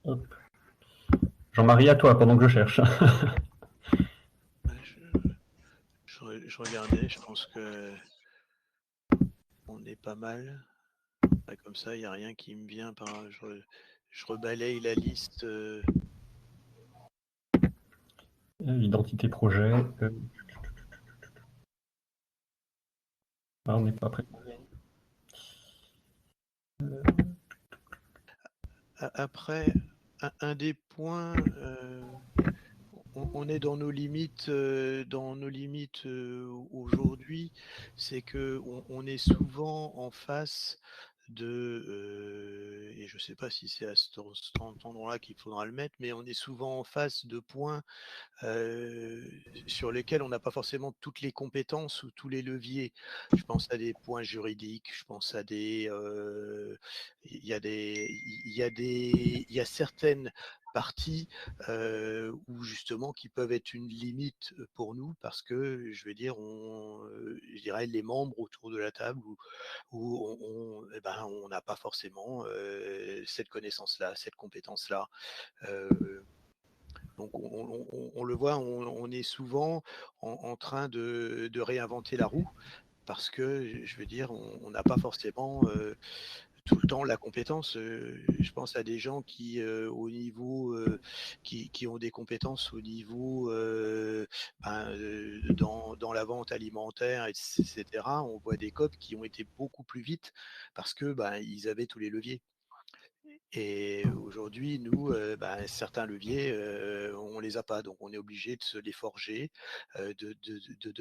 Hop. Jean-Marie, à toi, pendant que je cherche. Je regardais, je pense que on est pas mal. Comme ça, il n'y a rien qui me vient. Je rebalaye la liste. Identité projet. On n'est pas préparé. Après, un des points, on est dans nos limites, aujourd'hui, c'est que on est souvent en face de, et je ne sais pas si c'est à cet endroit-là qu'il faudra le mettre, mais on est souvent en face de points sur lesquels on n'a pas forcément toutes les compétences ou tous les leviers. Je pense à des points juridiques, je pense à il y a certaines parties où justement qui peuvent être une limite pour nous parce que je veux dire, je dirais les membres autour de la table où on n'a pas forcément cette connaissance-là, cette compétence-là. Donc on le voit, on est souvent en train de réinventer la roue parce que je veux dire, on n'a pas forcément tout le temps la compétence. Je pense à des gens qui au niveau qui ont des compétences au niveau dans la vente alimentaire, etc. On voit des COP qui ont été beaucoup plus vite parce que ils avaient tous les leviers. Et aujourd'hui, nous, certains leviers, on les a pas, donc on est obligé de se les forger, de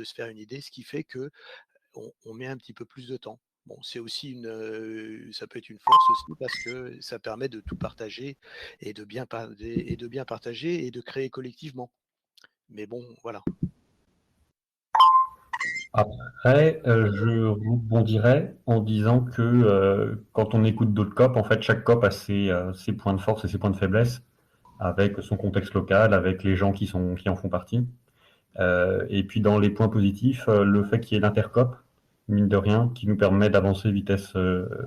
se faire une idée, ce qui fait que on met un petit peu plus de temps. Bon, c'est aussi ça peut être une force aussi parce que ça permet de tout partager et de bien partager et de créer collectivement. Mais bon, voilà. Après, je rebondirais en disant que quand on écoute d'autres COP, en fait, chaque COP a ses points de force et ses points de faiblesse, avec son contexte local, avec les gens qui en font partie. Et puis dans les points positifs, le fait qu'il y ait l'intercop, mine de rien, qui nous permet d'avancer vitesse, peut-être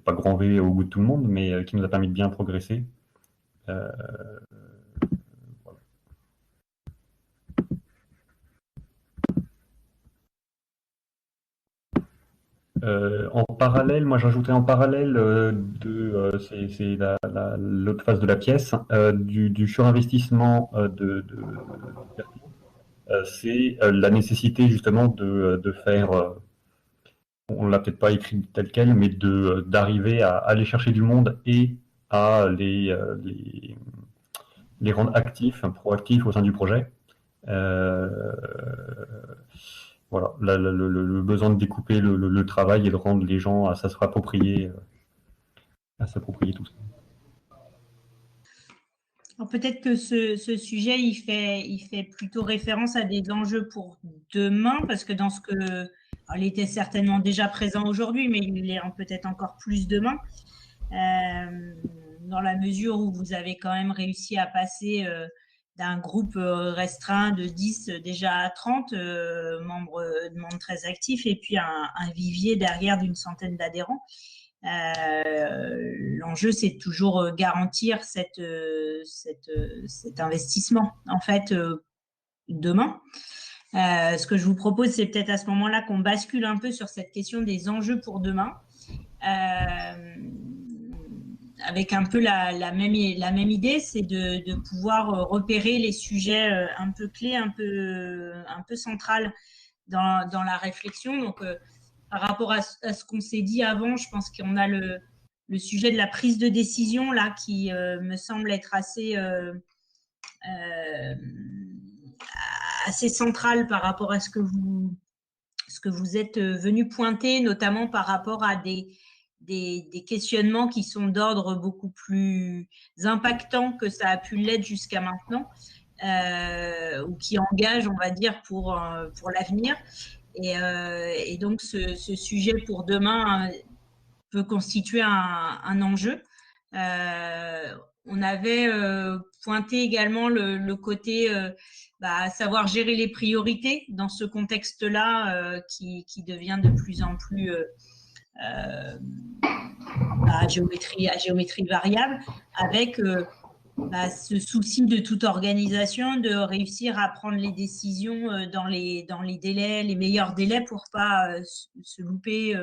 pas grand V au goût de tout le monde, mais qui nous a permis de bien progresser. Voilà. En parallèle, moi j'ajouterais en parallèle c'est l'autre face de la pièce, du surinvestissement c'est la nécessité justement de faire, on l'a peut-être pas écrit tel quel, mais d'arriver à aller chercher du monde et à les rendre actifs, proactifs au sein du projet. Voilà, le besoin de découper le travail et de rendre les gens à s'approprier tout ça. Peut-être que ce sujet, il fait plutôt référence à des enjeux pour demain, parce que il était certainement déjà présent aujourd'hui, mais il est peut-être encore plus demain, dans la mesure où vous avez quand même réussi à passer d'un groupe restreint de 10 déjà à 30 membres très actifs, et puis un vivier derrière d'une centaine d'adhérents. L'enjeu, c'est toujours garantir cet investissement, en fait, demain. Ce que je vous propose, c'est peut-être à ce moment-là qu'on bascule un peu sur cette question des enjeux pour demain, avec un peu la même idée, c'est de pouvoir repérer les sujets un peu clés, un peu centrales dans la réflexion. Donc, par rapport à ce qu'on s'est dit avant, je pense qu'on a le sujet de la prise de décision là qui me semble être assez central par rapport à ce que vous êtes venu pointer, notamment par rapport à des questionnements qui sont d'ordre beaucoup plus impactants que ça a pu l'être jusqu'à maintenant, ou qui engagent, on va dire, pour l'avenir. Et donc, ce sujet pour demain peut constituer un enjeu. On avait pointé également le côté savoir gérer les priorités dans ce contexte-là qui devient de plus en plus à géométrie variable, avec ce souci de toute organisation, de réussir à prendre les décisions dans les délais, les meilleurs délais pour pas se louper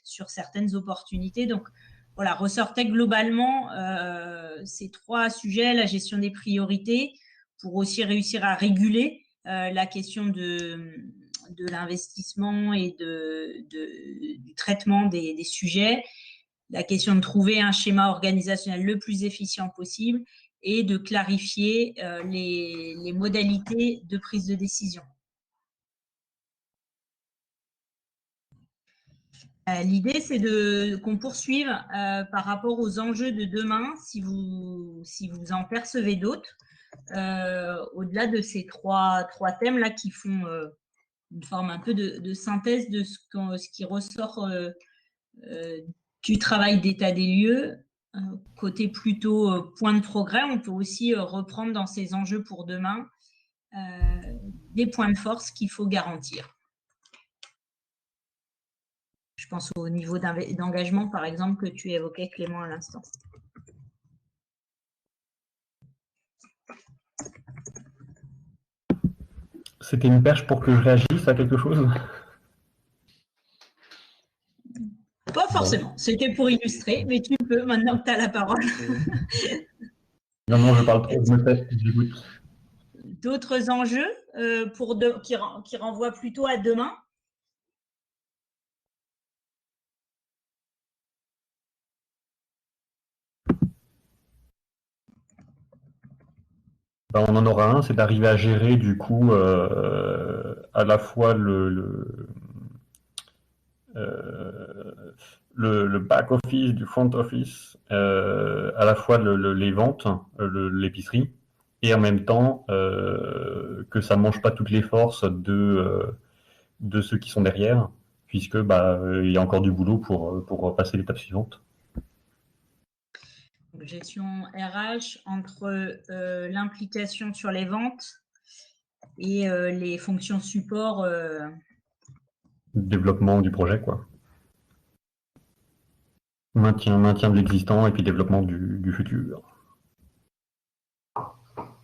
sur certaines opportunités. Donc, voilà, ressortait globalement ces 3 sujets, la gestion des priorités, pour aussi réussir à réguler la question de l'investissement et du traitement des sujets, la question de trouver un schéma organisationnel le plus efficient possible et de clarifier les modalités de prise de décision. L'idée, c'est qu'on poursuive par rapport aux enjeux de demain, si vous en percevez d'autres, au-delà de ces trois thèmes-là qui font une forme un peu de synthèse de ce qui ressort du travail d'état des lieux. Côté plutôt point de progrès, on peut aussi reprendre dans ces enjeux pour demain des points de force qu'il faut garantir. Je pense au niveau d'engagement, par exemple, que tu évoquais, Clément, à l'instant. C'était une perche pour que je réagisse à quelque chose? Pas forcément. Bon. C'était pour illustrer, mais tu peux, maintenant que tu as la parole. Non, je parle trop, je me tais, j'écoute. D'autres enjeux qui renvoient plutôt à demain? Ben, on en aura un, c'est d'arriver à gérer du coup à la fois le back office du front office, à la fois les ventes, l'épicerie, et en même temps que ça mange pas toutes les forces de ceux qui sont derrière, puisque il y a encore du boulot pour passer l'étape suivante. Gestion RH entre l'implication sur les ventes et les fonctions support. Développement du projet, quoi. Maintien de l'existant et puis développement du futur.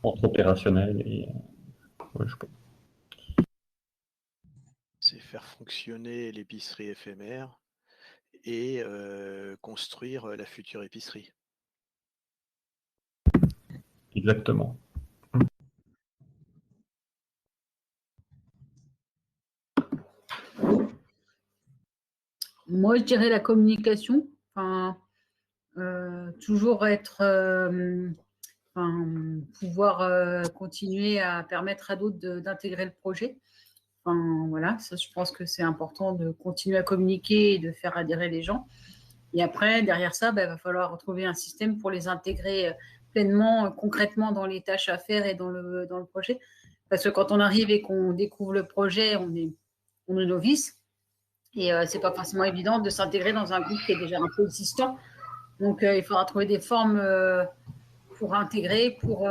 Entre opérationnel et... Ouais, je sais pas. C'est faire fonctionner l'épicerie éphémère et construire la future épicerie. Exactement. Moi, je dirais la communication. Enfin, toujours être, pouvoir continuer à permettre à d'autres d'intégrer le projet. Enfin, voilà, ça, je pense que c'est important de continuer à communiquer et de faire adhérer les gens. Et après, derrière ça, il va falloir retrouver un système pour les intégrer pleinement, concrètement dans les tâches à faire et dans le projet. Parce que quand on arrive et qu'on découvre le projet, on est novice. Et ce n'est pas forcément évident de s'intégrer dans un groupe qui est déjà un peu existant. Donc, il faudra trouver des formes pour intégrer, pour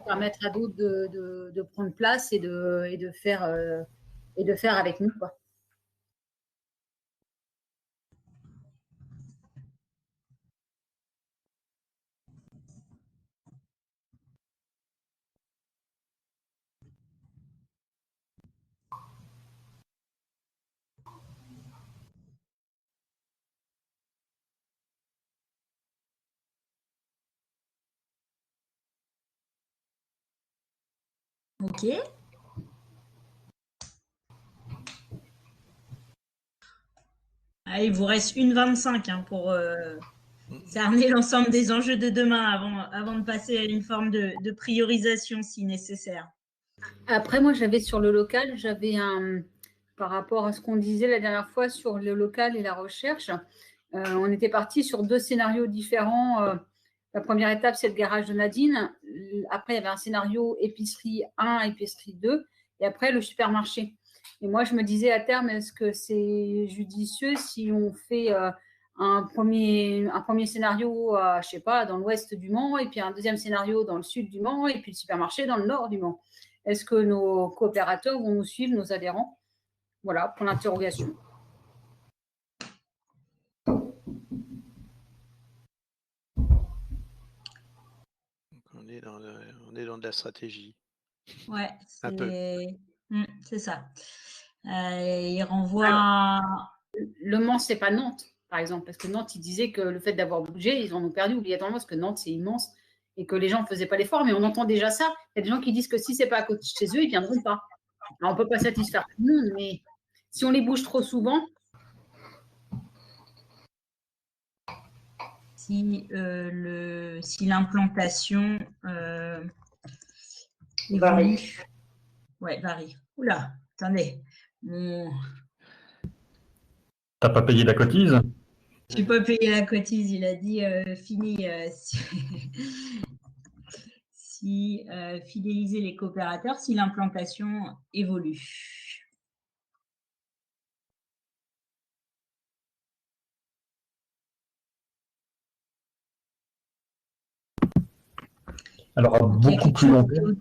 permettre à d'autres de prendre place et de faire avec nous, quoi. Ok. Ah, il vous reste 1,25 pour cerner l'ensemble des enjeux de demain avant de passer à une forme de priorisation si nécessaire. Après, moi, j'avais sur le local, par rapport à ce qu'on disait la dernière fois sur le local et la recherche, on était parti sur 2 scénarios différents. La première étape, c'est le garage de Nadine. Après, il y avait un scénario épicerie 1, épicerie 2, et après, le supermarché. Et moi, je me disais à terme, est-ce que c'est judicieux si on fait un premier scénario, je sais pas, dans l'ouest du Mans, et puis un deuxième scénario dans le sud du Mans, et puis le supermarché dans le nord du Mans? Est-ce que nos coopérateurs vont nous suivre, nos adhérents? Voilà, pour l'interrogation. est dans de la stratégie. Ouais, Un peu. c'est ça. Il renvoie. Le Mans, c'est pas Nantes, par exemple, parce que Nantes, ils disaient que le fait d'avoir bougé, ils en ont perdu obligatoirement, parce que Nantes, c'est immense et que les gens ne faisaient pas l'effort. Mais on entend déjà ça. Il y a des gens qui disent que si c'est pas à côté de chez eux, ils ne viendront pas. Alors, on ne peut pas satisfaire tout le monde, mais si on les bouge trop souvent. Si l'implantation évolue. Ouais, varie. Oula, attendez. T'as pas payé la cotise? J'ai pas payé la cotise, il a dit fini. Si fidéliser les coopérateurs, si l'implantation évolue. Alors, à beaucoup plus long terme.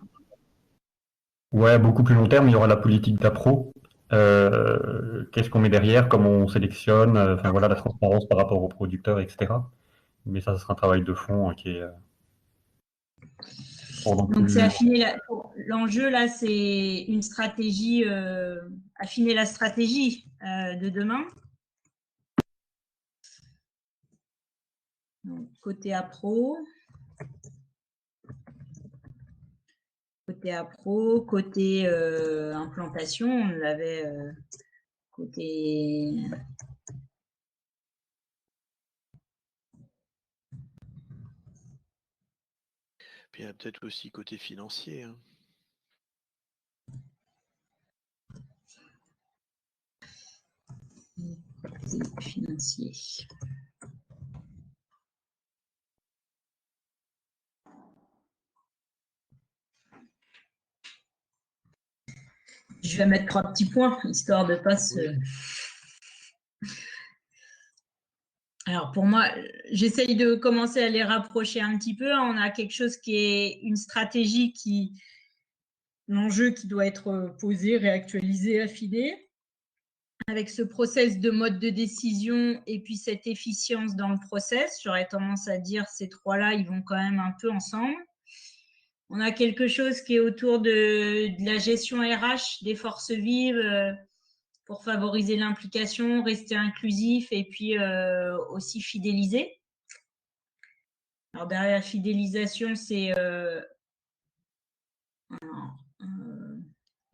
Ouais, beaucoup plus long terme, il y aura la politique d'appro. Qu'est-ce qu'on met derrière, comment on sélectionne, enfin voilà, la transparence par rapport aux producteurs, etc. Mais ça sera un travail de fond qui est donc c'est affiner l'enjeu là, c'est une stratégie, affiner la stratégie de demain. Donc, côté appro. Côté appro, côté implantation, on l'avait côté. Puis il y a peut-être aussi côté financier. Hein. Côté financier. Je vais mettre 3 petits points, histoire de ne pas se. Oui. Alors pour moi, j'essaye de commencer à les rapprocher un petit peu. On a quelque chose qui est une stratégie l'enjeu qui doit être posé, réactualisé, affiné. Avec ce process de mode de décision et puis cette efficience dans le process, j'aurais tendance à dire ces trois-là, ils vont quand même un peu ensemble. On a quelque chose qui est autour de la gestion RH des forces vives pour favoriser l'implication, rester inclusif et puis aussi fidéliser. Alors derrière la fidélisation, c'est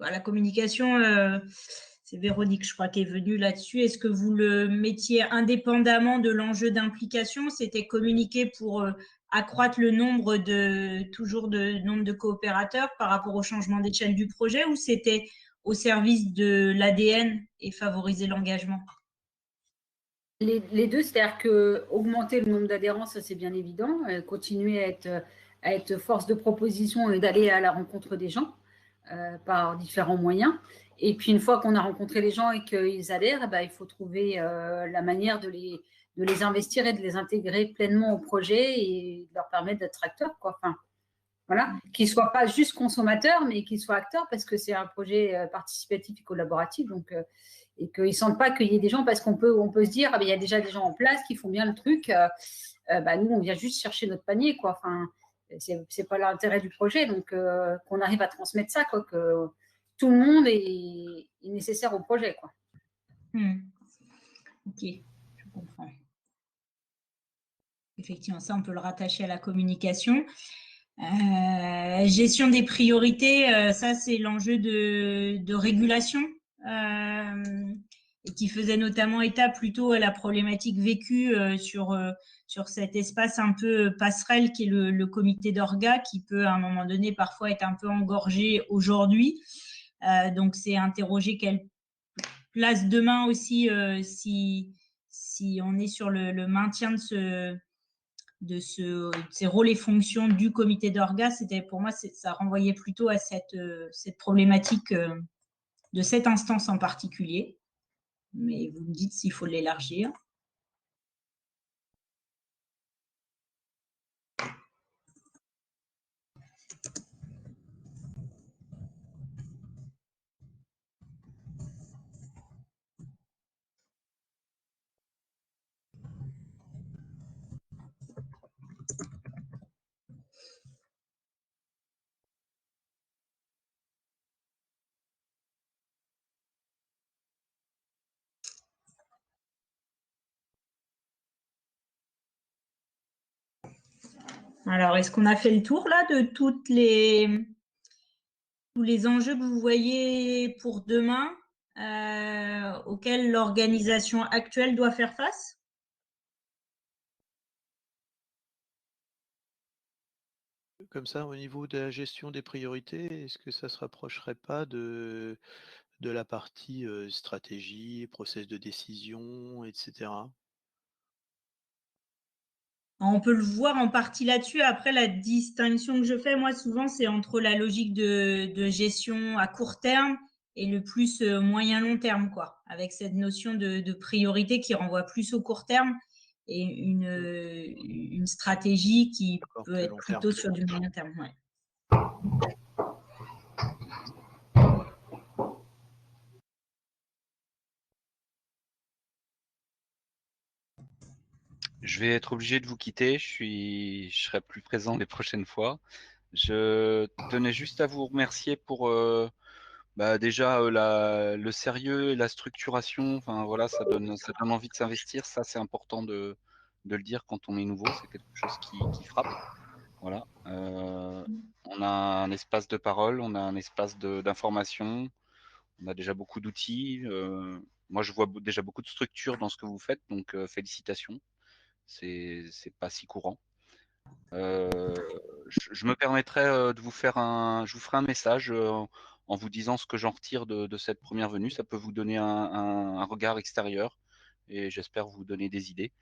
la communication. C'est Véronique, je crois, qui est venue là-dessus. Est-ce que vous le mettiez indépendamment de l'enjeu d'implication? C'était communiquer pour accroître le nombre de coopérateurs par rapport au changement d'échelle du projet, ou c'était au service de l'ADN et favoriser l'engagement? Les deux, c'est-à-dire que augmenter le nombre d'adhérents, ça c'est bien évident, continuer à être force de proposition et d'aller à la rencontre des gens par différents moyens. Et puis une fois qu'on a rencontré les gens et qu'ils adhèrent, il faut trouver la manière de les investir et de les intégrer pleinement au projet et de leur permettre d'être acteurs, quoi. Enfin, voilà, qu'ils ne soient pas juste consommateurs, mais qu'ils soient acteurs parce que c'est un projet participatif et collaboratif. Donc, et qu'ils ne sentent pas qu'il y ait des gens, parce qu'on peut se dire, il y a déjà des gens en place qui font bien le truc. Nous, on vient juste chercher notre panier, quoi. Enfin, c'est pas l'intérêt du projet. Donc, qu'on arrive à transmettre ça, quoi, que tout le monde est nécessaire au projet, quoi. Ok, je comprends. Effectivement, ça, on peut le rattacher à la communication. Gestion des priorités, ça, c'est l'enjeu de régulation et qui faisait notamment état plutôt à la problématique vécue sur cet espace un peu passerelle qui est le comité d'orga, qui peut à un moment donné parfois être un peu engorgé aujourd'hui. Donc, c'est interroger quelle place demain aussi si on est sur le maintien de ces rôles et fonctions du comité d'orga. C'était pour moi, ça renvoyait plutôt à cette problématique de cette instance en particulier. Mais vous me dites s'il faut l'élargir. Alors, est-ce qu'on a fait le tour là de tous les enjeux que vous voyez pour demain auxquels l'organisation actuelle doit faire face? Comme ça, au niveau de la gestion des priorités, est-ce que ça se rapprocherait pas de la partie stratégie, process de décision, etc. On peut le voir en partie là-dessus. Après, la distinction que je fais, moi, souvent, c'est entre la logique de gestion à court terme et le plus moyen-long terme, quoi, avec cette notion de priorité qui renvoie plus au court terme et une stratégie qui D'accord, peut plus être long terme. plutôt sur du moyen terme. Ouais. Je vais être obligé de vous quitter. Je serai plus présent les prochaines fois. Je tenais juste à vous remercier pour déjà le sérieux et la structuration. Enfin voilà, ça donne envie de s'investir. Ça, c'est important de le dire quand on est nouveau. C'est quelque chose qui frappe. Voilà. On a un espace de parole, on a un espace d'information. On a déjà beaucoup d'outils. Moi, je vois déjà beaucoup de structure dans ce que vous faites, donc félicitations. C'est pas si courant. Je me permettrai de vous faire je vous ferai un message en vous disant ce que j'en retire de cette première venue. Ça peut vous donner un regard extérieur et j'espère vous donner des idées.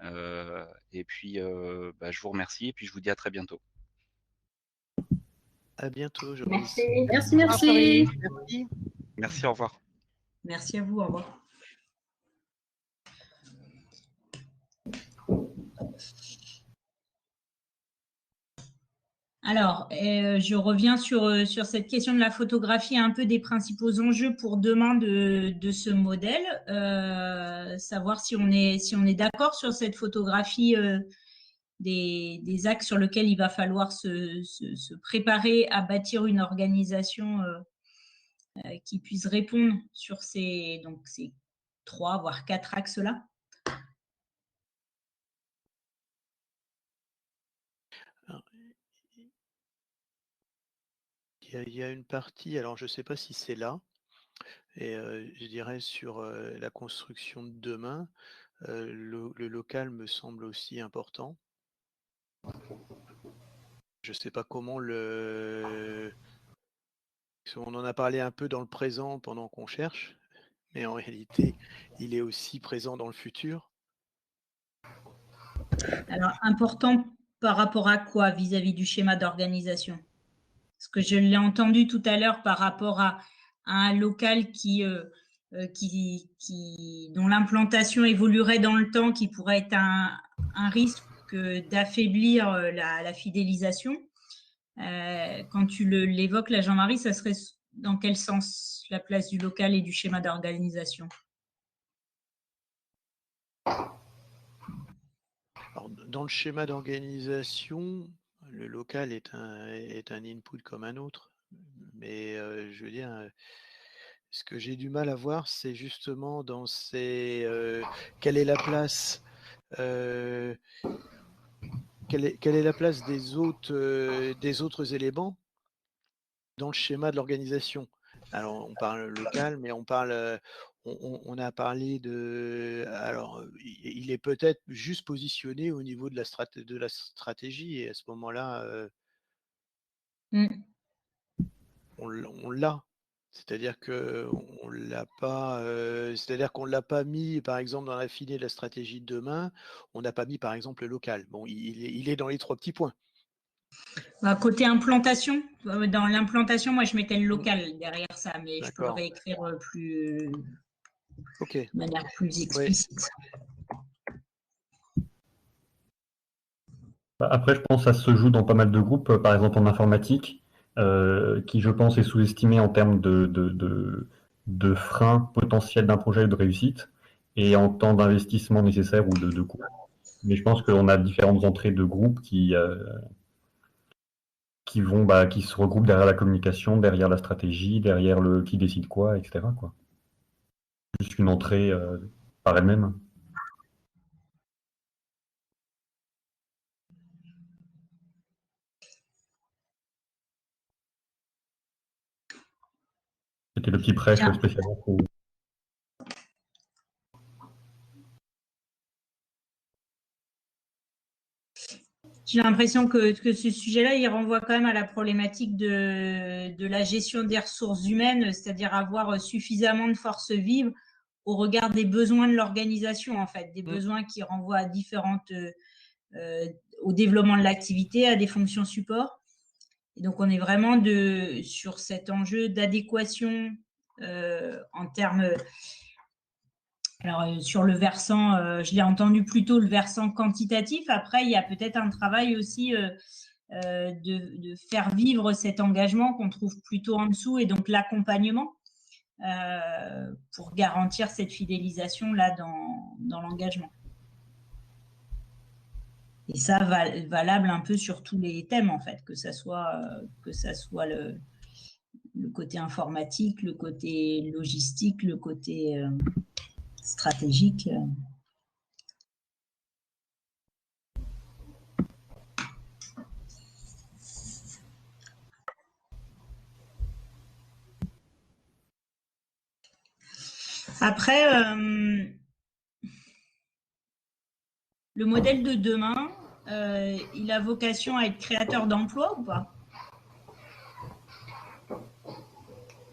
Et puis, je vous remercie et puis je vous dis à très bientôt. À bientôt, Joris. Merci, merci. Merci. Merci, au revoir. Merci à vous. Au revoir. Alors, je reviens sur cette question de la photographie, un peu des principaux enjeux pour demain de ce modèle. Savoir si on est d'accord sur cette photographie des axes sur lesquels il va falloir se préparer à bâtir une organisation qui puisse répondre sur ces 3, voire 4 axes-là. Il y a une partie, alors je ne sais pas si c'est là, et je dirais sur la construction de demain, le local me semble aussi important. Je ne sais pas comment on en a parlé un peu dans le présent pendant qu'on cherche, mais en réalité, il est aussi présent dans le futur. Alors, important par rapport à quoi vis-à-vis du schéma d'organisation? Parce que je l'ai entendu tout à l'heure par rapport à un local dont l'implantation évoluerait dans le temps, qui pourrait être un risque d'affaiblir la fidélisation. Quand tu l'évoques, là, Jean-Marie, ça serait dans quel sens la place du local et du schéma d'organisation? Alors, dans le schéma d'organisation, le local est un input comme un autre, mais je veux dire, ce que j'ai du mal à voir, c'est justement dans quelle est la place quelle est la place des autres éléments dans le schéma de l'organisation? Alors, on parle local, mais on a parlé alors, il est peut-être juste positionné au niveau de la stratégie, et à ce moment-là, on l'a. C'est-à-dire qu'on l'a pas, c'est-à-dire qu'on l'a pas mis, par exemple, dans la filée de la stratégie de demain, on n'a pas mis, par exemple, le local. Bon, il est dans les 3 petits points. Côté implantation, dans l'implantation, moi, je mettais le local derrière ça, mais je peux le réécrire de manière plus explicite. Après, je pense que ça se joue dans pas mal de groupes, par exemple en informatique, qui, je pense, est sous-estimé en termes de freins potentiels d'un projet de réussite et en temps d'investissement nécessaire ou de coût. Mais je pense qu'on a différentes entrées de groupes qui se regroupent derrière la communication, derrière la stratégie, derrière le qui décide quoi, etc., quoi. Juste une entrée par elle-même. C'était le petit prêche Tiens. spécialement pour... J'ai l'impression que ce sujet-là, il renvoie quand même à la problématique de la gestion des ressources humaines, c'est-à-dire avoir suffisamment de forces vives au regard des besoins de l'organisation, en fait, des besoins qui renvoient à différentes, au développement de l'activité, à des fonctions support. Et donc, on est vraiment sur cet enjeu d'adéquation en termes... Alors, sur le versant, je l'ai entendu plutôt le versant quantitatif. Après, il y a peut-être un travail aussi de faire vivre cet engagement qu'on trouve plutôt en dessous et donc l'accompagnement pour garantir cette fidélisation-là dans l'engagement. Et ça, valable un peu sur tous les thèmes, en fait, que ça soit le côté informatique, le côté logistique, le côté stratégique. Après, le modèle de demain, il a vocation à être créateur d'emplois ou pas?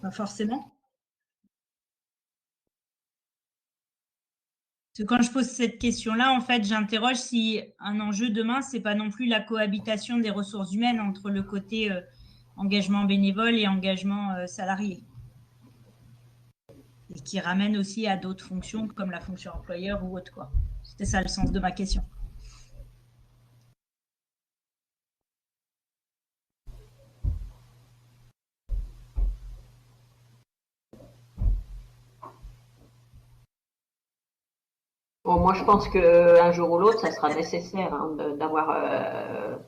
Pas forcément. Parce que quand je pose cette question-là, en fait, j'interroge si un enjeu demain, c'est pas non plus la cohabitation des ressources humaines entre le côté engagement bénévole et engagement salarié. Et qui ramène aussi à d'autres fonctions comme la fonction employeur ou autre, quoi. C'était ça le sens de ma question. Bon, moi, je pense qu'un jour ou l'autre, ça sera nécessaire hein, d'avoir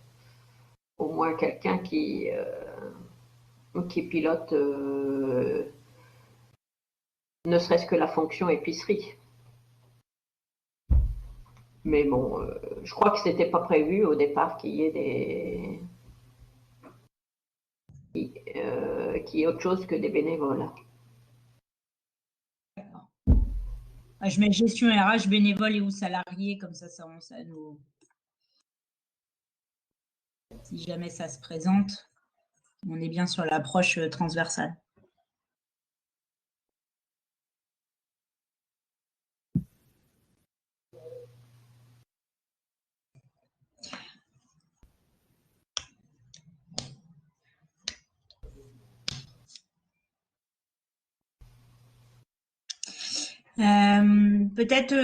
au moins quelqu'un qui pilote ne serait-ce que la fonction épicerie. Mais bon, je crois que ce n'était pas prévu au départ qu'il y ait qu'il y ait autre chose que des bénévoles. Je mets gestion RH bénévole et ou salarié, comme ça nous... Si jamais ça se présente, on est bien sur l'approche transversale. Peut-être,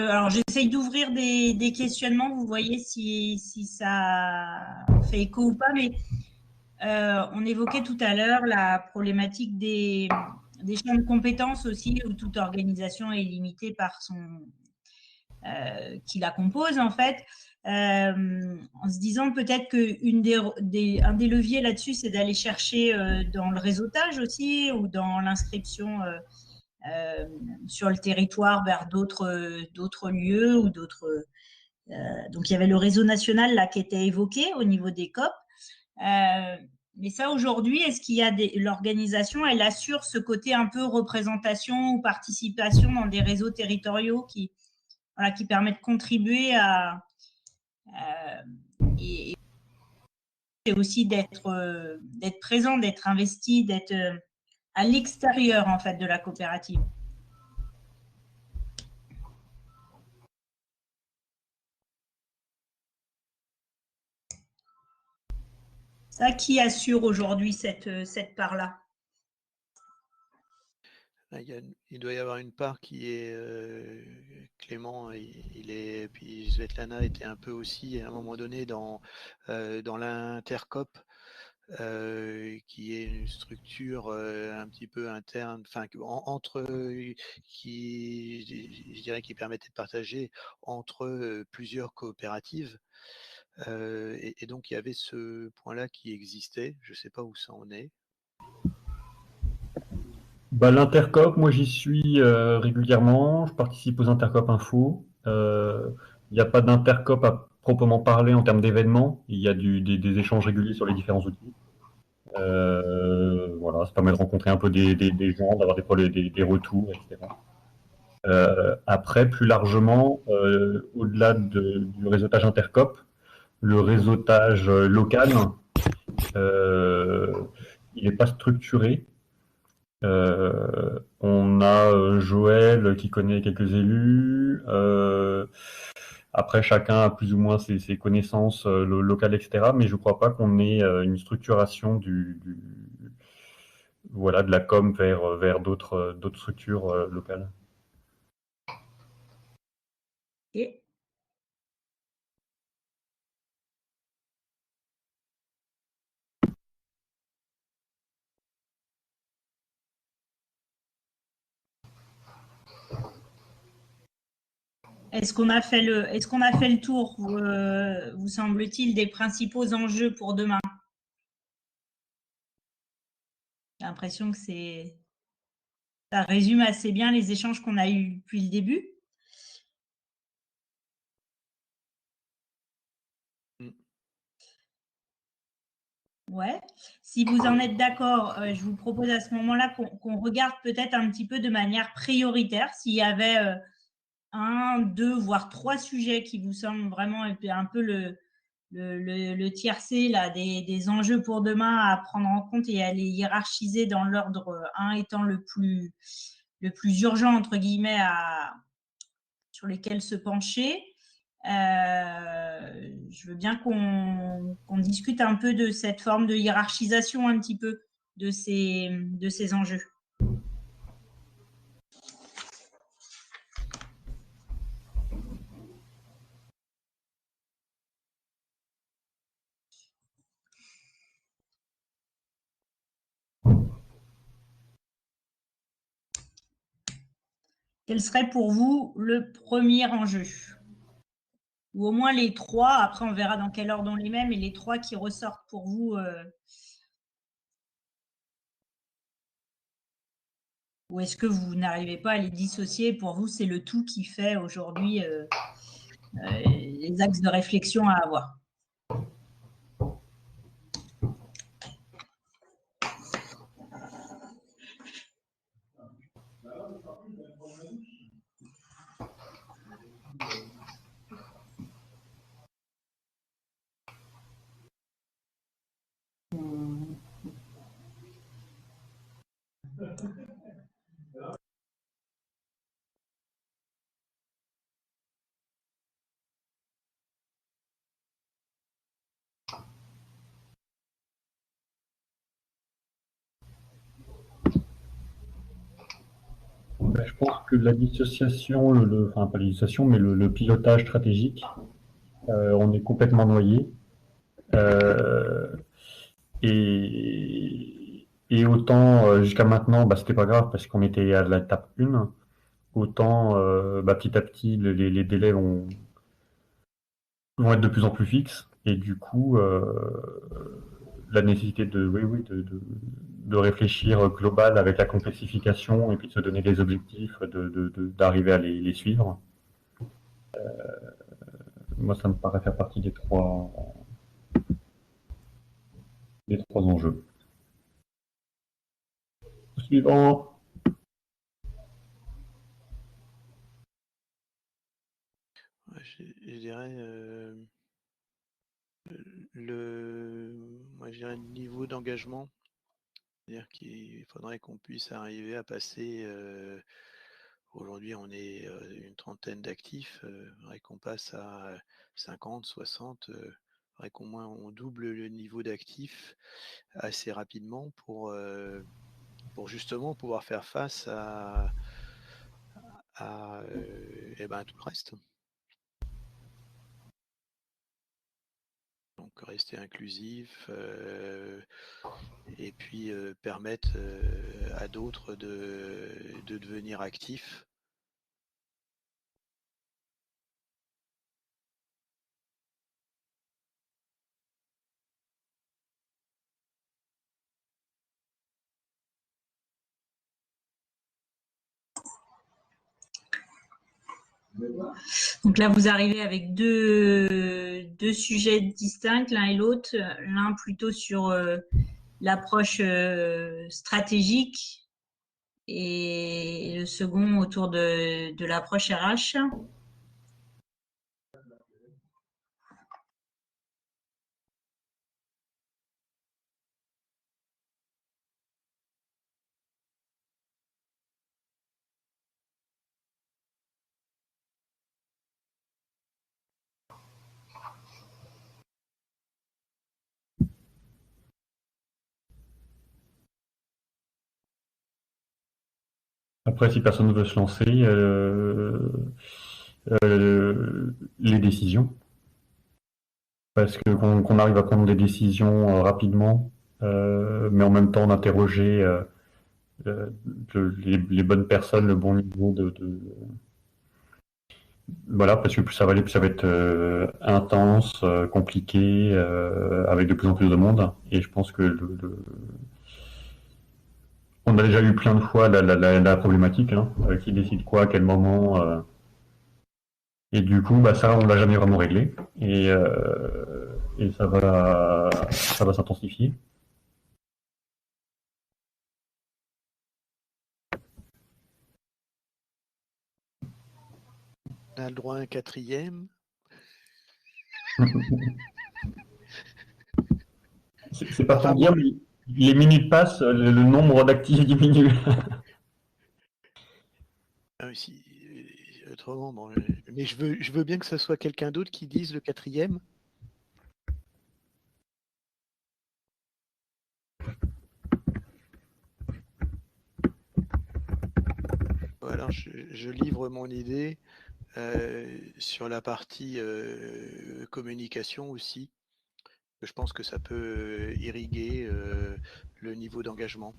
alors j'essaye d'ouvrir des questionnements, vous voyez si ça fait écho ou pas, mais on évoquait tout à l'heure la problématique des champs de compétences aussi, où toute organisation est limitée par qui la compose en fait, en se disant peut-être qu'un des leviers là-dessus, c'est d'aller chercher dans le réseautage aussi ou dans l'inscription sur le territoire vers d'autres lieux ou d'autres. Donc il y avait le réseau national là qui était évoqué au niveau des COP. Mais ça aujourd'hui, est-ce qu'il y a l'organisation, elle assure ce côté un peu représentation ou participation dans des réseaux territoriaux qui permettent de contribuer à et aussi d'être présent, d'être investi, d'être à l'extérieur en fait de la coopérative. Ça, qui assure aujourd'hui cette part-là? Il doit y avoir une part qui est Clément, puis Svetlana était un peu aussi à un moment donné dans l'Intercop, qui est une structure un petit peu interne, enfin je dirais qui permettait de partager entre plusieurs coopératives. Et donc il y avait ce point-là qui existait. Je ne sais pas où ça en est. L'Intercop, moi j'y suis régulièrement, je participe aux Intercop Info. Il n'y a pas d'Intercop à proprement parler en termes d'événements, il y a des échanges réguliers sur les différents outils. Voilà, ça permet de rencontrer un peu des gens, d'avoir des retours, etc. Après, plus largement, au-delà du réseautage intercop, le réseautage local, il n'est pas structuré. On a Joël qui connaît quelques élus. Après, chacun a plus ou moins ses connaissances locales, etc. Mais je ne crois pas qu'on ait une structuration voilà, de la com vers d'autres structures locales. Ok. Est-ce qu'on a fait le tour, vous semble-t-il, des principaux enjeux pour demain? J'ai l'impression que ça résume assez bien les échanges qu'on a eus depuis le début. Ouais. Si vous en êtes d'accord, je vous propose à ce moment-là qu'on regarde peut-être un petit peu de manière prioritaire s'il y avait 1, 2, voire 3 sujets qui vous semblent vraiment un peu le tiercé là, des enjeux pour demain à prendre en compte et à les hiérarchiser dans l'ordre, 1 étant le plus urgent, entre guillemets, sur lesquels se pencher. Je veux bien qu'on discute un peu de cette forme de hiérarchisation un petit peu de ces enjeux. Quel serait pour vous le premier enjeu? Ou au moins les 3, après on verra dans quel ordre on les met, mais les 3 qui ressortent pour vous. Ou est-ce que vous n'arrivez pas à les dissocier? Pour vous, c'est le tout qui fait aujourd'hui les axes de réflexion à avoir. Je pense que la dissociation, enfin pas la dissociation, mais le pilotage stratégique, on est complètement noyé. Et autant jusqu'à maintenant, c'était pas grave parce qu'on était à l'étape 1, autant petit à petit les délais vont être de plus en plus fixes et du coup la nécessité de réfléchir global avec la complexification et puis de se donner des objectifs, d'arriver à les suivre. Moi, ça me paraît faire partie des trois enjeux. Suivant. Je dirais moi je dirais le niveau d'engagement, c'est-à-dire qu'il faudrait qu'on puisse arriver à passer. Aujourd'hui, on est une trentaine d'actifs. Il faudrait qu'on passe à 50, 60. Il faudrait qu'au moins on double le niveau d'actifs assez rapidement pour justement pouvoir faire face à tout le reste. Donc rester inclusif et puis permettre à d'autres de devenir actifs. Donc là, vous arrivez avec deux sujets distincts, l'un et l'autre. L'un plutôt sur l'approche stratégique et le second autour de l'approche RH. Après, si personne ne veut se lancer, les décisions. Parce que qu'on arrive à prendre des décisions rapidement, mais en même temps d'interroger les bonnes personnes, le bon niveau Voilà, parce que plus ça va aller, plus ça va être intense, compliqué, avec de plus en plus de monde. Et je pense que on a déjà eu plein de fois la problématique, hein, qui décide quoi, à quel moment. Et du coup, bah ça, on l'a jamais vraiment réglé. Et ça va s'intensifier. On a le droit à un quatrième. C'est pas tant bien, mais les minutes passent, le nombre d'actifs diminue. Ah oui, si, autrement, bon, mais je veux bien que ce soit quelqu'un d'autre qui dise le quatrième. Voilà, je livre mon idée sur la partie communication aussi. Je pense que ça peut irriguer le niveau d'engagement.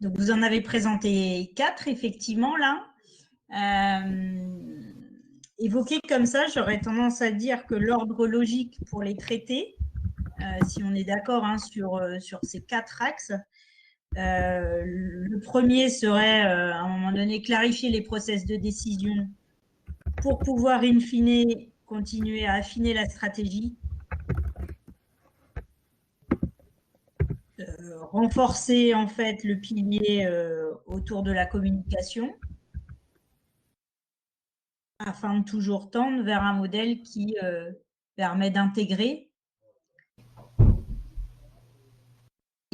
Donc, vous en avez présenté 4, effectivement, là. Évoqué comme ça, j'aurais tendance à dire que l'ordre logique pour les traiter, si on est d'accord hein, sur ces 4 axes, le premier serait, à un moment donné, clarifier les process de décision pour pouvoir, in fine, continuer à affiner la stratégie, renforcer en fait le pilier autour de la communication afin de toujours tendre vers un modèle qui permet d'intégrer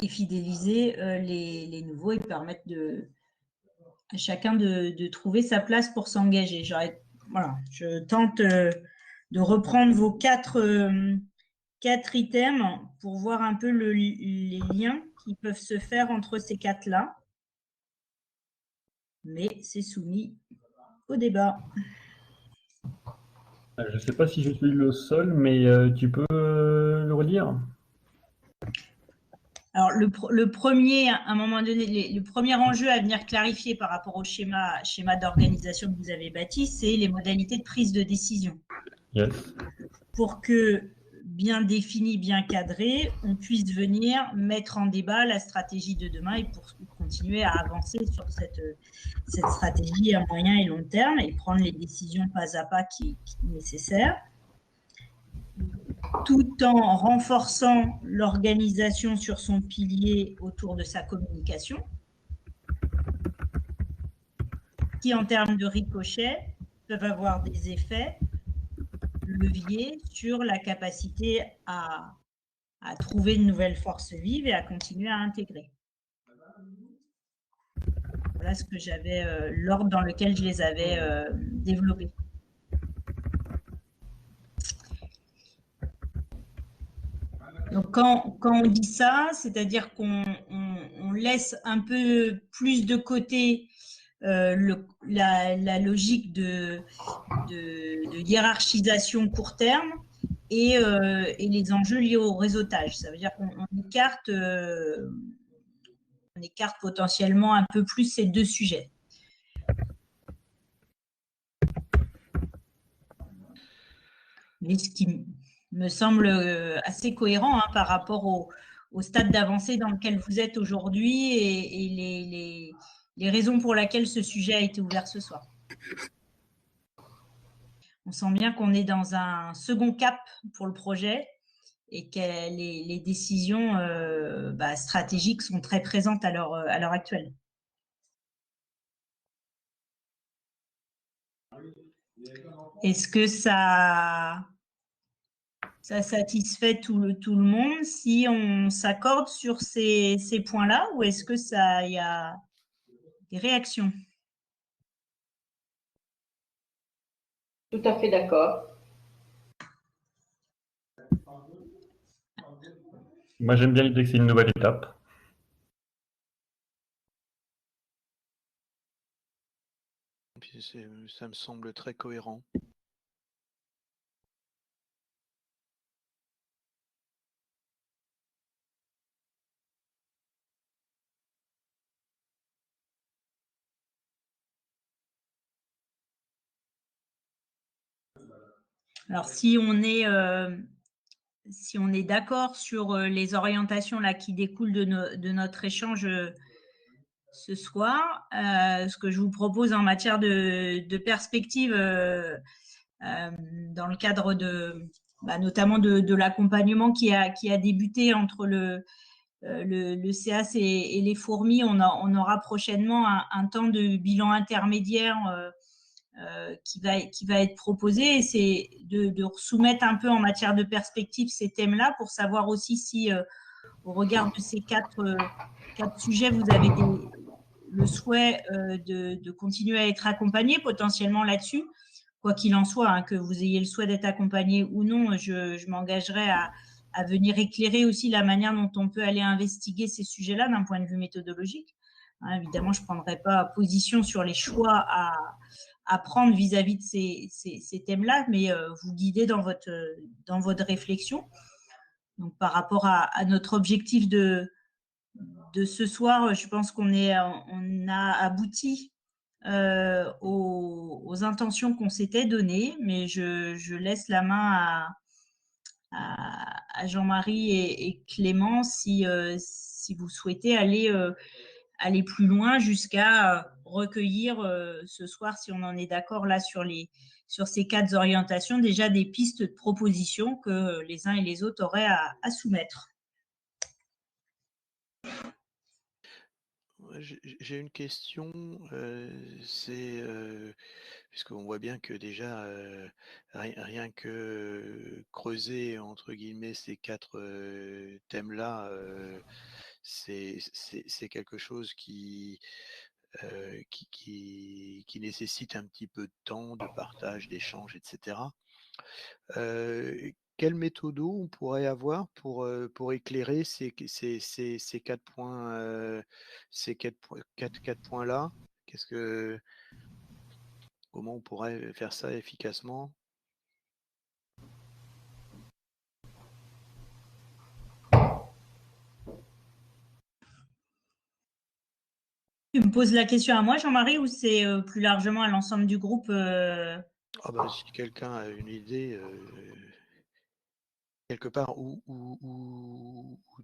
et fidéliser les nouveaux et permettre à chacun de trouver sa place pour s'engager. Voilà, je tente de reprendre vos 4 items pour voir un peu les liens qui peuvent se faire entre ces 4-là. Mais c'est soumis au débat. Je ne sais pas si je suis le seul, mais tu peux le redire? Alors, le premier, à un moment donné, le premier enjeu à venir clarifier par rapport au schéma d'organisation que vous avez bâti, c'est les modalités de prise de décision. Yes. Pour que, bien défini, bien cadré, on puisse venir mettre en débat la stratégie de demain et pour continuer à avancer sur cette stratégie à moyen et long terme et prendre les décisions pas à pas qui sont nécessaires, tout en renforçant l'organisation sur son pilier autour de sa communication, qui, en termes de ricochet, peuvent avoir des effets leviers sur la capacité à trouver de nouvelles forces vives et à continuer à intégrer. Voilà ce que j'avais, l'ordre dans lequel je les avais développés. Donc, quand on dit ça, c'est-à-dire qu'on laisse un peu plus de côté la logique de hiérarchisation court terme et les enjeux liés au réseautage. Ça veut dire qu'on écarte potentiellement un peu plus ces deux sujets. Mais ce qui me semble assez cohérent par rapport au stade d'avancée dans lequel vous êtes aujourd'hui et les raisons pour lesquelles ce sujet a été ouvert ce soir. On sent bien qu'on est dans un second cap pour le projet et que les décisions stratégiques sont très présentes à l'heure actuelle. Est-ce que ça satisfait tout le monde si on s'accorde sur ces points-là, ou est-ce que il y a des réactions? Tout à fait d'accord. Moi, j'aime bien l'idée que c'est une nouvelle étape. Ça me semble très cohérent. Alors, si on est d'accord sur les orientations là qui découlent de notre échange ce soir, ce que je vous propose en matière de perspective dans le cadre notamment de l'accompagnement qui a débuté entre le CAS et les fourmis, on aura prochainement un temps de bilan intermédiaire qui va être proposé, et c'est de soumettre un peu en matière de perspective ces thèmes-là pour savoir aussi si, au regard de ces quatre sujets, vous avez le souhait de continuer à être accompagné potentiellement là-dessus. Quoi qu'il en soit, que vous ayez le souhait d'être accompagné ou non, je m'engagerai à venir éclairer aussi la manière dont on peut aller investiguer ces sujets-là d'un point de vue méthodologique. Évidemment, je ne prendrai pas position sur les choix à prendre vis-à-vis de ces thèmes-là, mais vous guider dans votre réflexion. Donc, par rapport à notre objectif de ce soir, je pense qu'on a abouti aux intentions qu'on s'était données, mais je laisse la main à Jean-Marie et Clément si vous souhaitez aller plus loin jusqu'à recueillir ce soir, si on en est d'accord là sur ces quatre orientations, déjà des pistes de propositions que les uns et les autres auraient à soumettre. J'ai une question, puisqu'on voit bien que déjà, rien que creuser, entre guillemets, ces quatre thèmes-là, c'est quelque chose qui nécessite un petit peu de temps, de partage, d'échange, etc. Quelle méthode on pourrait avoir pour éclairer ces quatre points, quatre points-là? Comment on pourrait faire ça efficacement? Tu me poses la question à moi, Jean-Marie, ou c'est plus largement à l'ensemble du groupe Si quelqu'un a une idée, quelque part, ou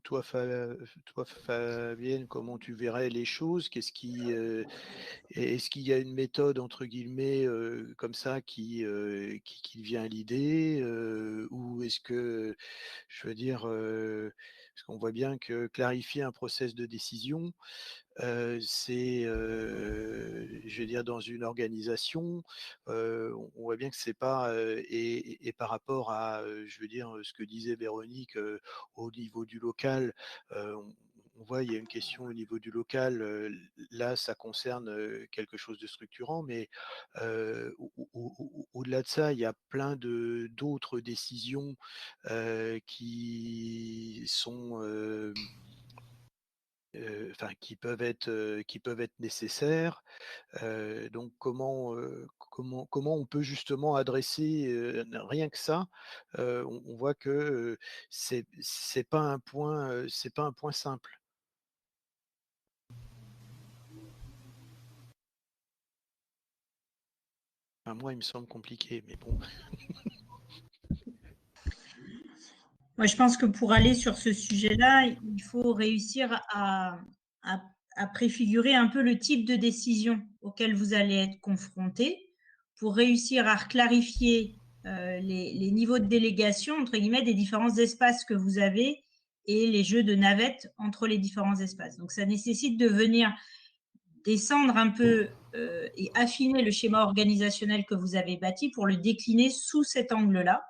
toi, Fabienne, comment tu verrais les choses? Est-ce qu'il y a une méthode, entre guillemets, comme ça qui vient à l'idée, ou est-ce que, je veux dire, parce qu'on voit bien que clarifier un process de décision, c'est, je veux dire, dans une organisation, on voit bien que c'est pas, et par rapport à, je veux dire, ce que disait Véronique, au niveau du local, on on voit, il y a une question au niveau du local. Là, ça concerne quelque chose de structurant, mais au-delà de ça, il y a plein d'autres décisions qui sont, qui peuvent être nécessaires. Donc comment on peut justement adresser, rien que ça, on voit que, c'est pas un point, c'est pas un point simple. Enfin, moi, il me semble compliqué, mais bon. Moi, je pense que pour aller sur ce sujet-là, il faut réussir à préfigurer un peu le type de décision auquel vous allez être confronté pour réussir à clarifier les niveaux de délégation, entre guillemets, des différents espaces que vous avez et les jeux de navette entre les différents espaces. Donc, ça nécessite de venir descendre un peu et affiner le schéma organisationnel que vous avez bâti pour le décliner sous cet angle-là.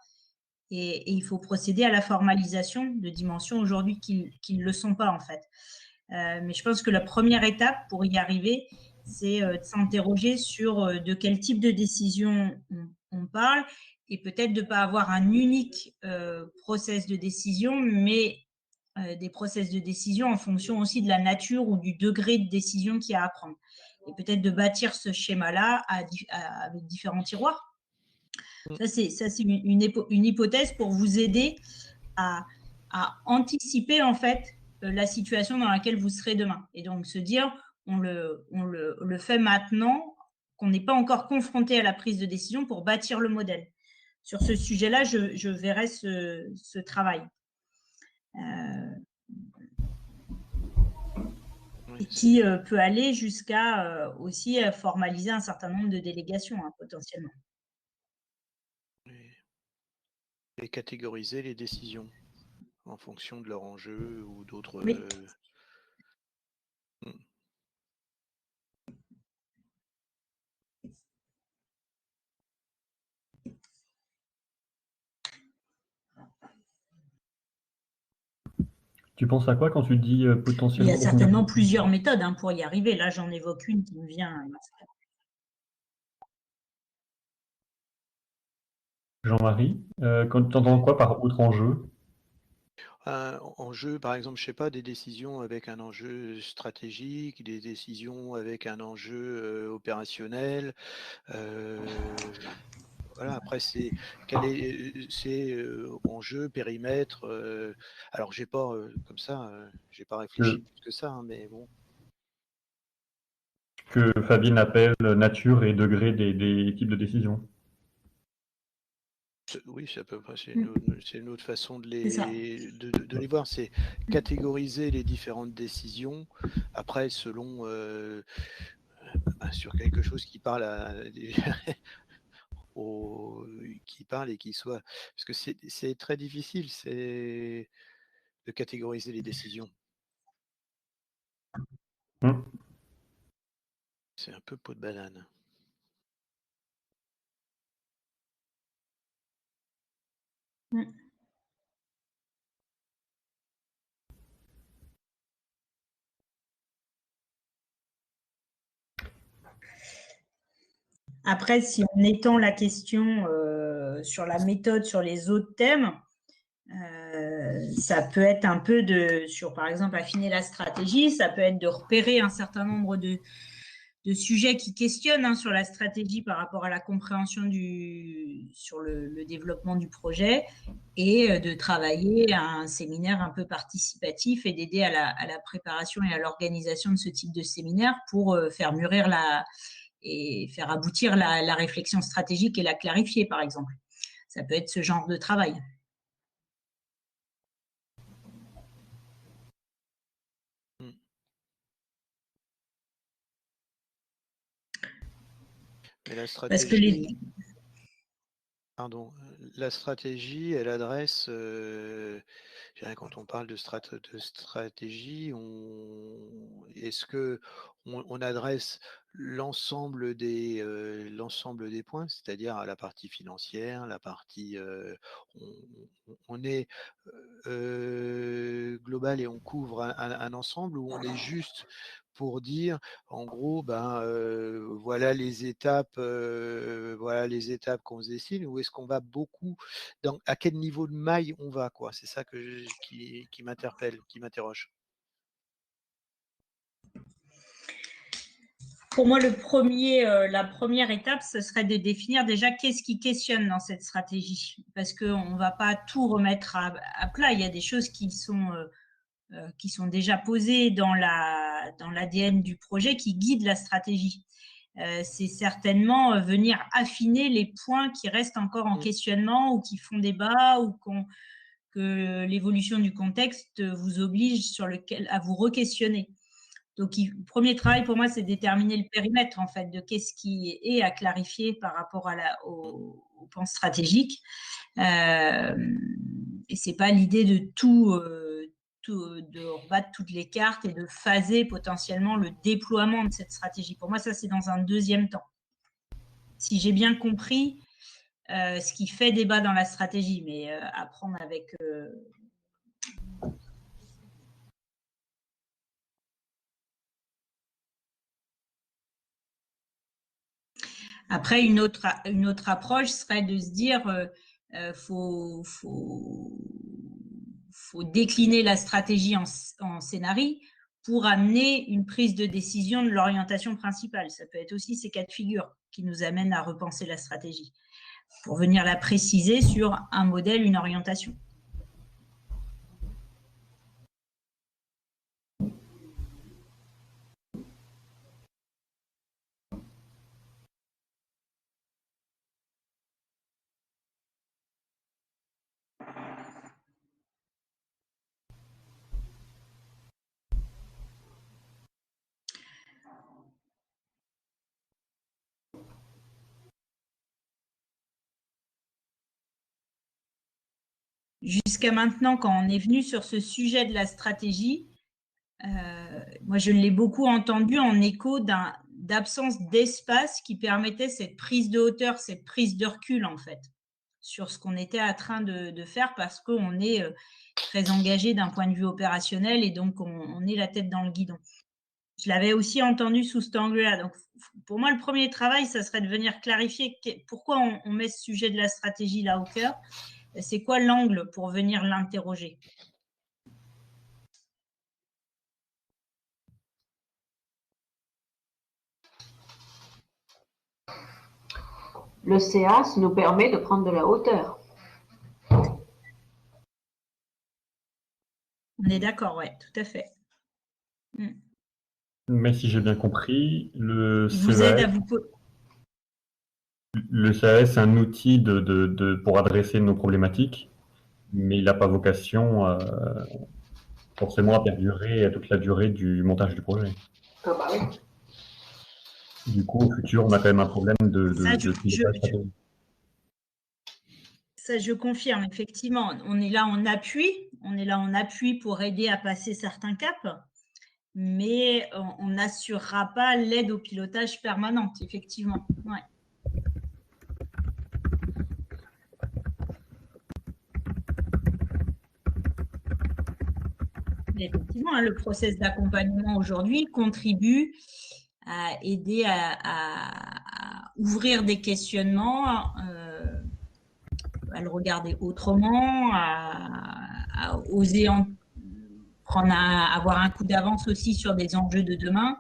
Et il faut procéder à la formalisation de dimensions aujourd'hui qui ne le sont pas en fait. Mais je pense que la première étape pour y arriver, c'est de s'interroger sur de quel type de décision on parle et peut-être de ne pas avoir un unique process de décision, mais des process de décision en fonction aussi de la nature ou du degré de décision qu'il y a à prendre. Et peut-être de bâtir ce schéma-là avec différents tiroirs. Ça, c'est une hypothèse pour vous aider à anticiper en fait la situation dans laquelle vous serez demain. Et donc se dire, on le fait maintenant, qu'on n'est pas encore confronté à la prise de décision pour bâtir le modèle. Sur ce sujet-là, je verrai ce travail. Qui peut aller jusqu'à aussi formaliser un certain nombre de délégations, potentiellement. Et catégoriser les décisions en fonction de leur enjeu ou d'autres. Oui. Tu penses à quoi quand tu dis potentiellement? Il y a certainement plusieurs méthodes pour y arriver. Là, j'en évoque une qui me vient. Jean-Marie, quand tu entends quoi par autre enjeu? Enjeu, par exemple, je sais pas, des décisions avec un enjeu stratégique, des décisions avec un enjeu opérationnel. Voilà, après, c'est enjeu, périmètre. Alors, j'ai pas comme ça, j'ai pas réfléchi plus que ça, mais bon. Que Fabienne appelle nature et degré des types de décisions. Oui, c'est à peu près, c'est une autre façon de les voir. C'est catégoriser les différentes décisions. Après, selon sur quelque chose qui parle qui parle et qui soit. Parce que c'est très difficile, c'est de catégoriser les décisions. C'est un peu peau de banane. Après, si on étend la question sur la méthode, sur les autres thèmes, ça peut être un peu sur par exemple, affiner la stratégie, ça peut être de repérer un certain nombre de sujets qui questionnent sur la stratégie par rapport à la compréhension sur le développement du projet et de travailler à un séminaire un peu participatif et d'aider à la préparation et à l'organisation de ce type de séminaire pour faire mûrir et faire aboutir la réflexion stratégique et la clarifier, par exemple. Ça peut être ce genre de travail. Mais la stratégie... Pardon, la stratégie, elle adresse, quand on parle de stratégie, est-ce que on adresse l'ensemble des points, c'est-à-dire à la partie financière, la partie, on est global et on couvre un ensemble, ou on est juste pour dire, en gros, voilà les étapes qu'on se dessine, ou est-ce qu'on va beaucoup à quel niveau de maille on va, quoi? C'est ça qui m'interpelle, qui m'interroge. Pour moi, la première étape, ce serait de définir déjà qu'est-ce qui questionne dans cette stratégie. Parce qu'on ne va pas tout remettre à plat. Il y a des choses qui sont déjà posées dans l'ADN du projet, qui guident la stratégie. C'est certainement venir affiner les points qui restent encore en questionnement ou qui font débat, ou que l'évolution du contexte vous oblige à vous re-questionner. Donc, le premier travail pour moi, c'est de déterminer le périmètre, en fait, de qu'est-ce qui est à clarifier par rapport au plan stratégique. Et c'est pas l'idée de de rebattre toutes les cartes et de phaser potentiellement le déploiement de cette stratégie. Pour moi, ça, c'est dans un deuxième temps. Si j'ai bien compris ce qui fait débat dans la stratégie, mais à prendre avec... Après, une autre approche serait de se dire faut décliner la stratégie en scénario pour amener une prise de décision de l'orientation principale. Ça peut être aussi ces cas de figure qui nous amènent à repenser la stratégie, pour venir la préciser sur un modèle, une orientation. Jusqu'à maintenant, quand on est venu sur ce sujet de la stratégie, moi, je l'ai beaucoup entendu en écho d'absence d'espace qui permettait cette prise de hauteur, cette prise de recul, en fait, sur ce qu'on était en train de faire, parce qu'on est très engagé d'un point de vue opérationnel, et donc on est la tête dans le guidon. Je l'avais aussi entendu sous cet angle-là. Donc, pour moi, le premier travail, ça serait de venir clarifier pourquoi on met ce sujet de la stratégie là au cœur. C'est quoi l'angle pour venir l'interroger? Le CA nous permet de prendre de la hauteur. On est d'accord, ouais, tout à fait. Mais si j'ai bien compris, Il vous aide à vous... Le CAS, c'est un outil pour adresser nos problématiques, mais il n'a pas vocation forcément à perdurer à toute la durée du montage du projet. Ah bah oui. Du coup, au futur, on a quand même un problème de pilotage stratégique. Ça, je confirme, effectivement. On est là en appui pour aider à passer certains caps, mais on n'assurera pas l'aide au pilotage permanente, effectivement. Ouais. Effectivement, le process d'accompagnement aujourd'hui contribue à aider à ouvrir des questionnements, à le regarder autrement, à oser avoir un coup d'avance aussi sur des enjeux de demain.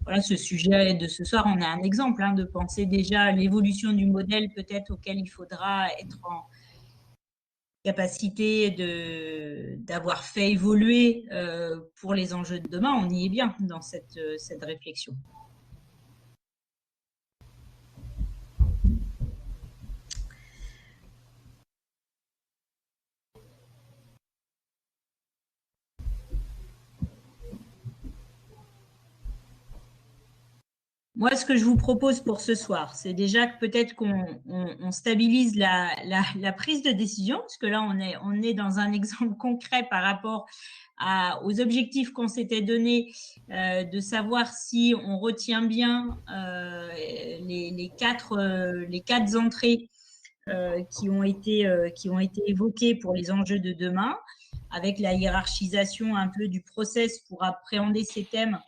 Voilà, ce sujet de ce soir, on a un exemple de penser déjà à l'évolution du modèle peut-être auquel il faudra être en capacité d'avoir fait évoluer pour les enjeux de demain. On y est bien dans cette réflexion. Moi, ce que je vous propose pour ce soir, c'est déjà que peut-être qu'on stabilise la prise de décision, parce que là, on est dans un exemple concret par rapport aux objectifs qu'on s'était donnés, de savoir si on retient bien les quatre entrées qui ont été évoquées pour les enjeux de demain, avec la hiérarchisation un peu du process pour appréhender ces thèmes,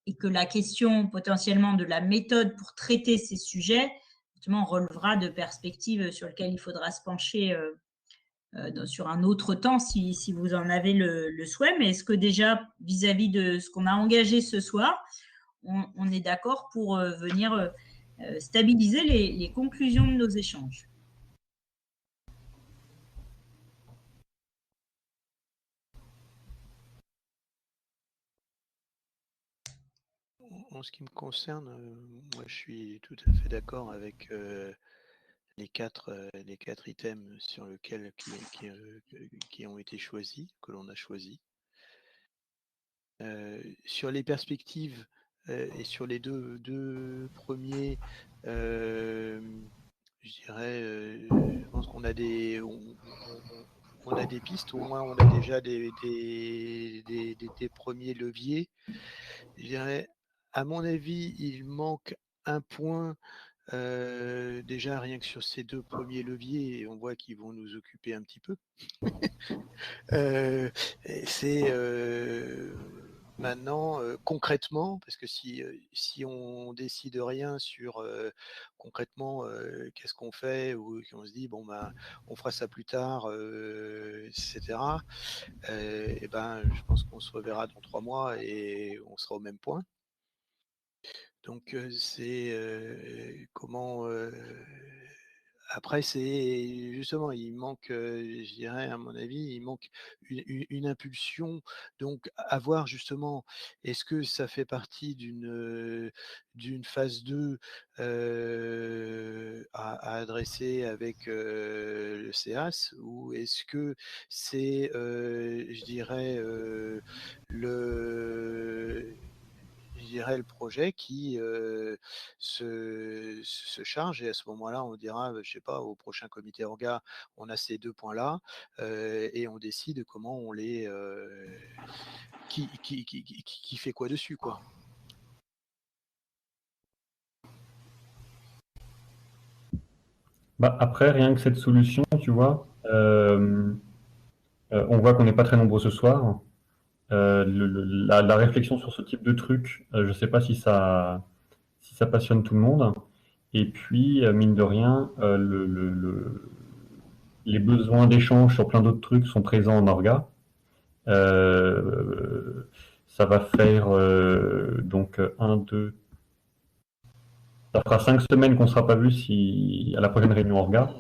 et que la question potentiellement de la méthode pour traiter ces sujets justement relèvera de perspectives sur lesquelles il faudra se pencher sur un autre temps si vous en avez le souhait. Mais est-ce que déjà, vis-à-vis de ce qu'on a engagé ce soir, on est d'accord pour venir stabiliser les conclusions de nos échanges? En ce qui me concerne, moi je suis tout à fait d'accord avec les quatre items sur lesquels qui ont été choisis, que l'on a choisis. Sur les perspectives et sur les deux premiers, je dirais, je pense qu'on a on a des pistes, au moins on a déjà des premiers leviers. Je dirais, à mon avis, il manque un point, déjà rien que sur ces deux premiers leviers, on voit qu'ils vont nous occuper un petit peu. C'est maintenant, concrètement, parce que si on décide rien sur concrètement qu'est-ce qu'on fait, ou qu'on se dit bon ben on fera ça plus tard, etc. Et ben je pense qu'on se reverra dans 3 mois et on sera au même point. Donc c'est comment après c'est justement il manque, je dirais à mon avis, il manque une impulsion. Donc à voir justement, est-ce que ça fait partie d'une phase 2 à adresser avec le CEAS, ou est-ce que c'est je dirais le projet qui se charge, et à ce moment-là, on dira, je sais pas, au prochain comité orga, on a ces 2 points-là, et on décide comment on les qui fait quoi dessus, quoi. Bah, après, rien que cette solution, tu vois, on voit qu'on n'est pas très nombreux ce soir. La réflexion sur ce type de truc, je ne sais pas si ça passionne tout le monde. Et puis, mine de rien, les besoins d'échange sur plein d'autres trucs sont présents en orga. Ça va faire donc 1, 2. Ça fera 5 semaines qu'on ne sera pas vu à la prochaine réunion orga.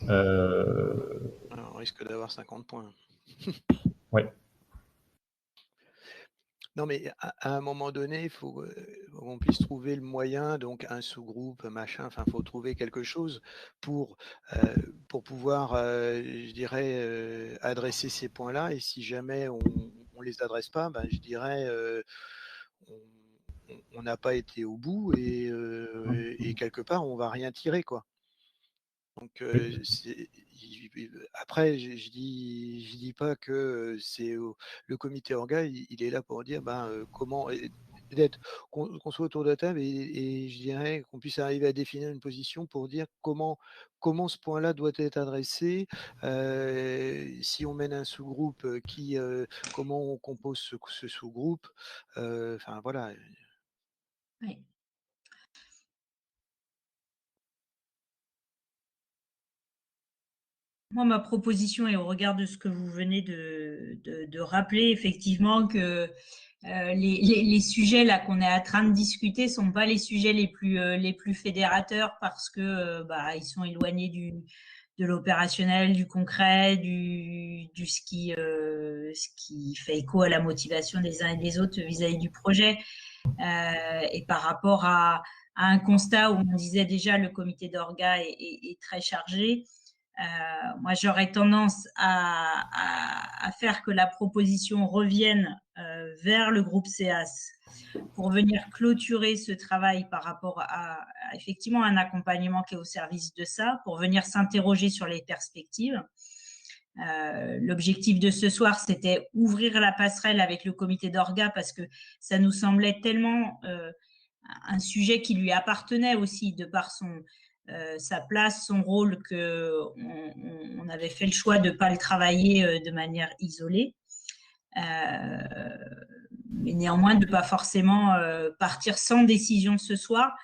Alors, on risque d'avoir 50 points. Ouais. Non, mais à un moment donné, il faut qu'on puisse trouver le moyen, donc un sous-groupe, machin, enfin, il faut trouver quelque chose pour pouvoir, je dirais, adresser ces points-là. Et si jamais on les adresse pas, ben, je dirais, on n'a pas été au bout, et quelque part, on va rien tirer, quoi. Donc après, je dis pas que c'est le comité orga, il est là pour dire comment qu'on soit autour de la table, et je dirais qu'on puisse arriver à définir une position pour dire comment ce point-là doit être adressé. Si on mène un sous-groupe, comment on compose ce sous-groupe. Enfin voilà. Oui. Moi, ma proposition est au regard de ce que vous venez de rappeler, effectivement, que les sujets là qu'on est en train de discuter sont pas les sujets les plus fédérateurs, parce que ils sont éloignés de l'opérationnel, du concret, ce qui fait écho à la motivation des uns et des autres vis-à-vis du projet, et par rapport à un constat où on disait déjà le comité d'orga est très chargé. Moi, j'aurais tendance à faire que la proposition revienne vers le groupe CEAS pour venir clôturer ce travail par rapport à effectivement un accompagnement qui est au service de ça, pour venir s'interroger sur les perspectives. L'objectif de ce soir, c'était ouvrir la passerelle avec le comité d'orga parce que ça nous semblait tellement un sujet qui lui appartenait aussi de par sa place, son rôle, qu'on avait fait le choix de ne pas le travailler de manière isolée. Mais néanmoins, de ne pas forcément partir sans décision ce soir,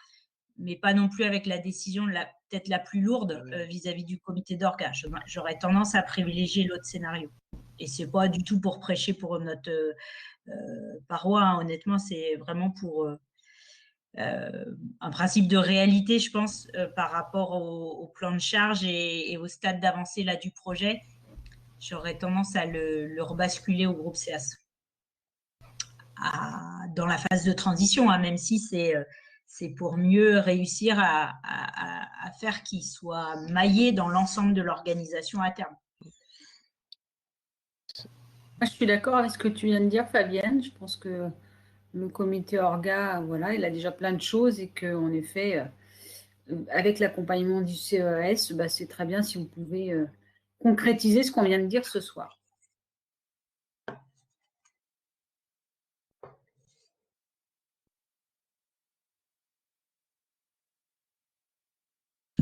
mais pas non plus avec la décision peut-être la plus lourde vis-à-vis du comité d'orga. J'aurais tendance à privilégier l'autre scénario. Et ce n'est pas du tout pour prêcher pour notre paroisse, hein. Honnêtement, c'est vraiment pour un principe de réalité, je pense, par rapport au plan de charge et au stade d'avancée là, du projet. J'aurais tendance à le rebasculer au groupe CEAS. Dans la phase de transition, hein, même si c'est pour mieux réussir à faire qu'il soit maillé dans l'ensemble de l'organisation à terme. Moi, je suis d'accord avec ce que tu viens de dire, Fabienne. Je pense que le comité orga, voilà, il a déjà plein de choses et qu'en effet, avec l'accompagnement du CEAS, c'est très bien si vous pouvez concrétiser ce qu'on vient de dire ce soir.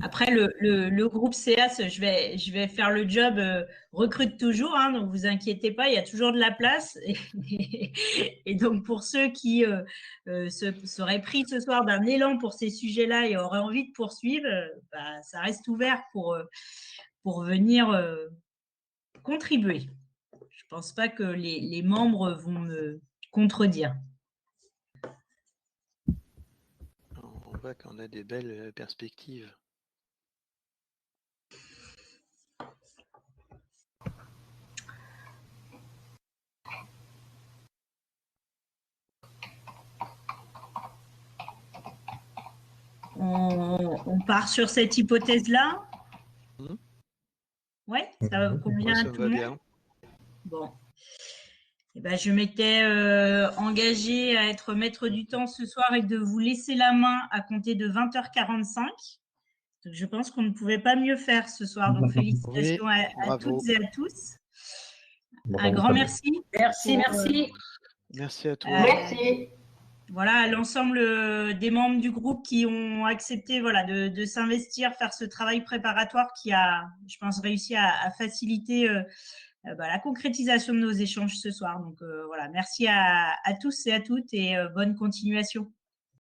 Après, le groupe CEAS, je vais faire le job, recrute toujours, hein, donc vous inquiétez pas, il y a toujours de la place. Et donc, pour ceux qui seraient pris ce soir d'un élan pour ces sujets-là et auraient envie de poursuivre, ça reste ouvert pour venir contribuer. Je ne pense pas que les membres vont me contredire. On voit qu'on a des belles perspectives. On part sur cette hypothèse-là. Ouais, ça vous convient à tout le monde? Bien. Bon. Eh ben, je m'étais engagée à être maître du temps ce soir et de vous laisser la main à compter de 20h45. Donc, je pense qu'on ne pouvait pas mieux faire ce soir. Donc, félicitations à toutes et à tous. Un grand merci. Merci. Merci à toi. Merci. Voilà, à l'ensemble des membres du groupe qui ont accepté de s'investir, faire ce travail préparatoire qui a, je pense, réussi à faciliter la concrétisation de nos échanges ce soir. Donc, voilà, merci à tous et à toutes et bonne continuation.